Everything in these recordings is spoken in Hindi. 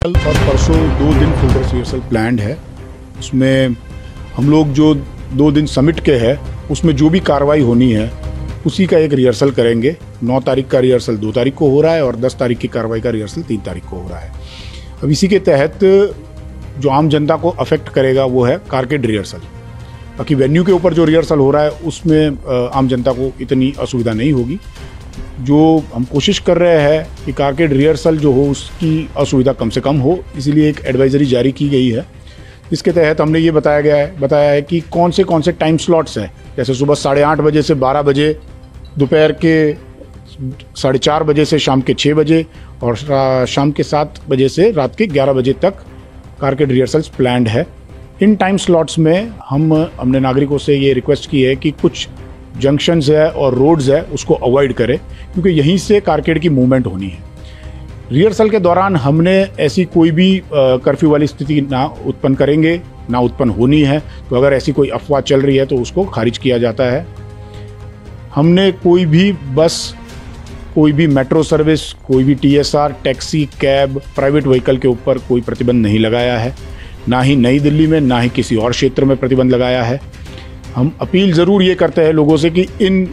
और परसों 2 दिन फुल ड्रेस रिहर्सल प्लान्ड है। उसमें हम लोग जो 2 दिन समिट के है उसमें जो भी कार्रवाई होनी है उसी का एक रिहर्सल करेंगे। 9 तारीख का रिहर्सल 2 तारीख को हो रहा है और 10 तारीख की कार्रवाई का रिहर्सल 3 तारीख को हो रहा है। अब इसी के तहत जो आम जनता को अफेक्ट करेगा वो है कारकेड रिहर्सल। बाकी वेन्यू के ऊपर जो रिहर्सल हो रहा है उसमें आम जनता को इतनी असुविधा नहीं होगी। जो हम कोशिश कर रहे हैं कि कारकेड रिहर्सल जो हो उसकी असुविधा कम से कम हो, इसीलिए एक एडवाइजरी जारी की गई है। इसके तहत हमने ये बताया है कि कौन से टाइम स्लॉट्स हैं, जैसे सुबह 8:30 बजे से 12 बजे, दोपहर के 4:30 बजे से शाम के 6 बजे और शाम के 7 बजे से रात के 11 बजे तक कारकेड रिहर्सल्स प्लान्ड है। इन टाइम स्लॉट्स में हमने नागरिकों से ये रिक्वेस्ट की है कि कुछ जंक्शंस है और रोड्स है उसको अवॉइड करें, क्योंकि यहीं से कारकेड की मूवमेंट होनी है। रिहर्सल के दौरान हमने ऐसी कोई भी कर्फ्यू वाली स्थिति ना उत्पन्न होनी है, तो अगर ऐसी कोई अफवाह चल रही है तो उसको खारिज किया जाता है। हमने कोई भी बस, कोई भी मेट्रो सर्विस, कोई भी TSR, taxi, cab, private vehicle के ऊपर कोई प्रतिबंध नहीं लगाया है, ना ही नई दिल्ली में ना ही किसी और क्षेत्र में प्रतिबंध लगाया है। हम अपील ज़रूर ये करते हैं लोगों से कि इन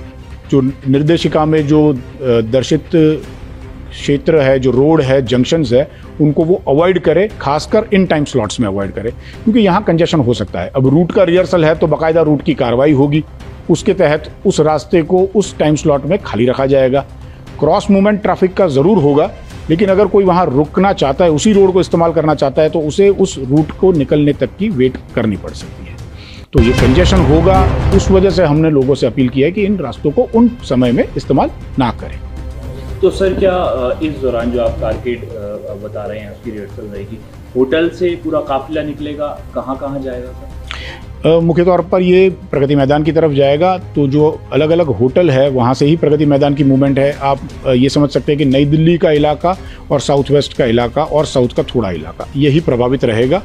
जो निर्देशिका में जो दर्शित क्षेत्र है, जो रोड है, जंक्शंस है, उनको वो अवॉइड करें, खासकर इन टाइम स्लॉट्स में अवॉइड करें, क्योंकि यहाँ कंजेशन हो सकता है। अब रूट का रिहर्सल है तो बाकायदा रूट की कार्रवाई होगी, उसके तहत उस रास्ते को उस टाइम स्लॉट में खाली रखा जाएगा। क्रॉस मूवमेंट ट्रैफिक का ज़रूर होगा, लेकिन अगर कोई वहाँ रुकना चाहता है, उसी रोड को इस्तेमाल करना चाहता है, तो उसे उस रूट को निकलने तक की वेट करनी पड़ सकती है। तो ये कंजेशन होगा, उस वजह से हमने लोगों से अपील किया है कि इन रास्तों को उन समय में इस्तेमाल ना करें। तो सर, क्या इस दौरान जो आप कारकेड बता रहे हैं उसकी रिहर्सल रहेगी, होटल से पूरा काफिला निकलेगा, कहाँ जाएगा सर? मुख्य तौर पर ये प्रगति मैदान की तरफ जाएगा, तो जो अलग अलग होटल है वहाँ से ही प्रगति मैदान की मूवमेंट है। आप ये समझ सकते हैं कि नई दिल्ली का इलाका और साउथ वेस्ट का इलाका और साउथ का थोड़ा इलाका यही प्रभावित रहेगा।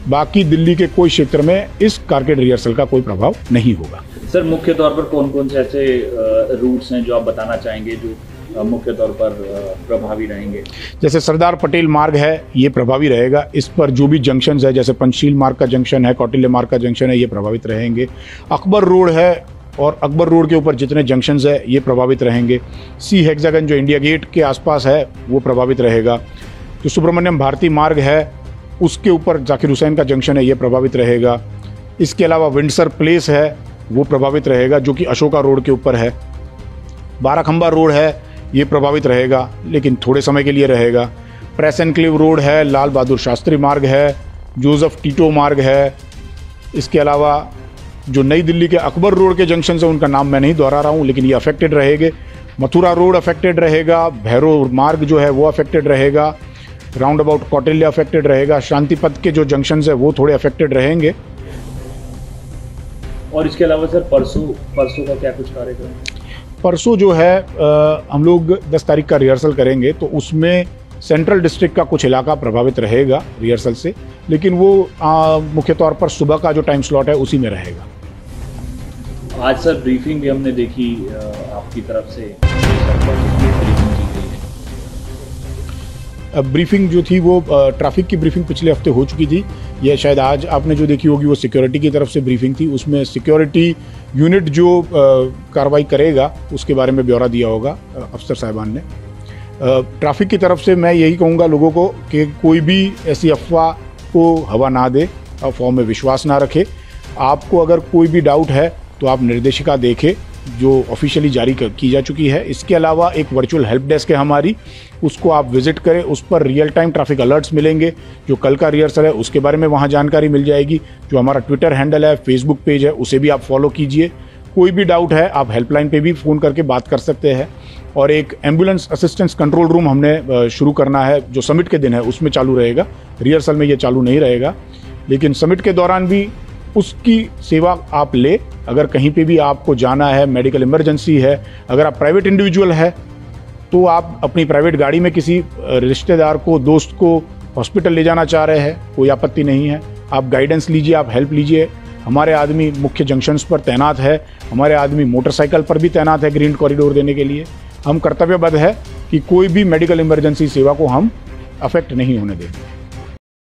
बाकी दिल्ली के कोई क्षेत्र में इस कारकेड रिहर्सल का कोई प्रभाव नहीं होगा। सर, मुख्य तौर पर कौन कौन से ऐसे रूट्स हैं जो आप बताना चाहेंगे जो मुख्य तौर पर प्रभावी रहेंगे? जैसे सरदार पटेल मार्ग है, ये प्रभावी रहेगा। इस पर जो भी जंक्शंस है, जैसे पंचशील मार्ग का जंक्शन है, कौटिल्य मार्ग का जंक्शन है, ये प्रभावित रहेंगे। अकबर रोड है और अकबर रोड के ऊपर जितने जंक्शंस है ये प्रभावित रहेंगे। सी हेक्सागन जो इंडिया गेट के आसपास है वो प्रभावित रहेगा। जो सुब्रमण्यम भारती मार्ग है उसके ऊपर जाकिर हुसैन का जंक्शन है, ये प्रभावित रहेगा। इसके अलावा विंडसर प्लेस है वो प्रभावित रहेगा, जो कि अशोका रोड के ऊपर है। बाराखंबा रोड है, ये प्रभावित रहेगा लेकिन थोड़े समय के लिए रहेगा। प्रेस एनक्लेव रोड है, लाल बहादुर शास्त्री मार्ग है, जोसेफ टीटो मार्ग है। इसके अलावा जो नई दिल्ली के अकबर रोड के जंक्शन है उनका नाम मैं नहीं दोहरा रहा हूँ, लेकिन ये अफेक्टेड रहेंगे। मथुरा रोड अफेक्टेड रहेगा, भैरव मार्ग जो है वो अफेक्टेड रहेगा, राउंड अबाउट कौटिल्य अफेक्टेड रहेगा, शांति पथ के जो जंक्शन है वो थोड़े अफेक्टेड रहेंगे। और इसके अलावा सर परसों का क्या कुछ कार्यक्रम? परसों जो है हम लोग 10 तारीख का रिहर्सल करेंगे, तो उसमें सेंट्रल डिस्ट्रिक्ट का कुछ इलाका प्रभावित रहेगा रिहर्सल से, लेकिन वो मुख्य तौर पर सुबह का जो टाइम स्लॉट है उसी में रहेगा। आज सर ब्रीफिंग भी हमने देखी आपकी तरफ से, ब्रीफिंग जो थी वो ट्रैफिक की ब्रीफिंग पिछले हफ्ते हो चुकी थी। यह शायद आज आपने जो देखी होगी वो सिक्योरिटी की तरफ से ब्रीफिंग थी। उसमें सिक्योरिटी यूनिट जो कार्रवाई करेगा उसके बारे में ब्यौरा दिया होगा अफसर साहिबान ने। ट्रैफिक की तरफ से मैं यही कहूँगा लोगों को कि कोई भी ऐसी अफवाह को हवा ना दे, अफवाह में विश्वास ना रखे। आपको अगर कोई भी डाउट है तो आप निर्देशिका देखें जो ऑफिशियली जारी की जा चुकी है। इसके अलावा एक वर्चुअल हेल्प डेस्क है हमारी, उसको आप विजिट करें। उस पर रियल टाइम ट्रैफिक अलर्ट्स मिलेंगे। जो कल का रिहर्सल है उसके बारे में वहाँ जानकारी मिल जाएगी। जो हमारा ट्विटर हैंडल है, फेसबुक पेज है, उसे भी आप फॉलो कीजिए। कोई भी डाउट है आप हेल्पलाइन पे भी फ़ोन करके बात कर सकते हैं। और एक एम्बुलेंस असिस्टेंस कंट्रोल रूम हमने शुरू करना है, जो समिट के दिन है उसमें चालू रहेगा। रिहर्सल में ये चालू नहीं रहेगा, लेकिन समिट के दौरान भी उसकी सेवा आप ले। अगर कहीं पे भी आपको जाना है, मेडिकल इमरजेंसी है, अगर आप प्राइवेट इंडिविजुअल है तो आप अपनी प्राइवेट गाड़ी में किसी रिश्तेदार को, दोस्त को हॉस्पिटल ले जाना चाह रहे हैं, कोई आपत्ति नहीं है। आप गाइडेंस लीजिए, आप हेल्प लीजिए। हमारे आदमी मुख्य जंक्शंस पर तैनात है, हमारे आदमी मोटरसाइकिल पर भी तैनात है ग्रीन कॉरिडोर देने के लिए। हम कर्तव्यबद्ध है कि कोई भी मेडिकल इमरजेंसी सेवा को हम अफेक्ट नहीं होने देंगे।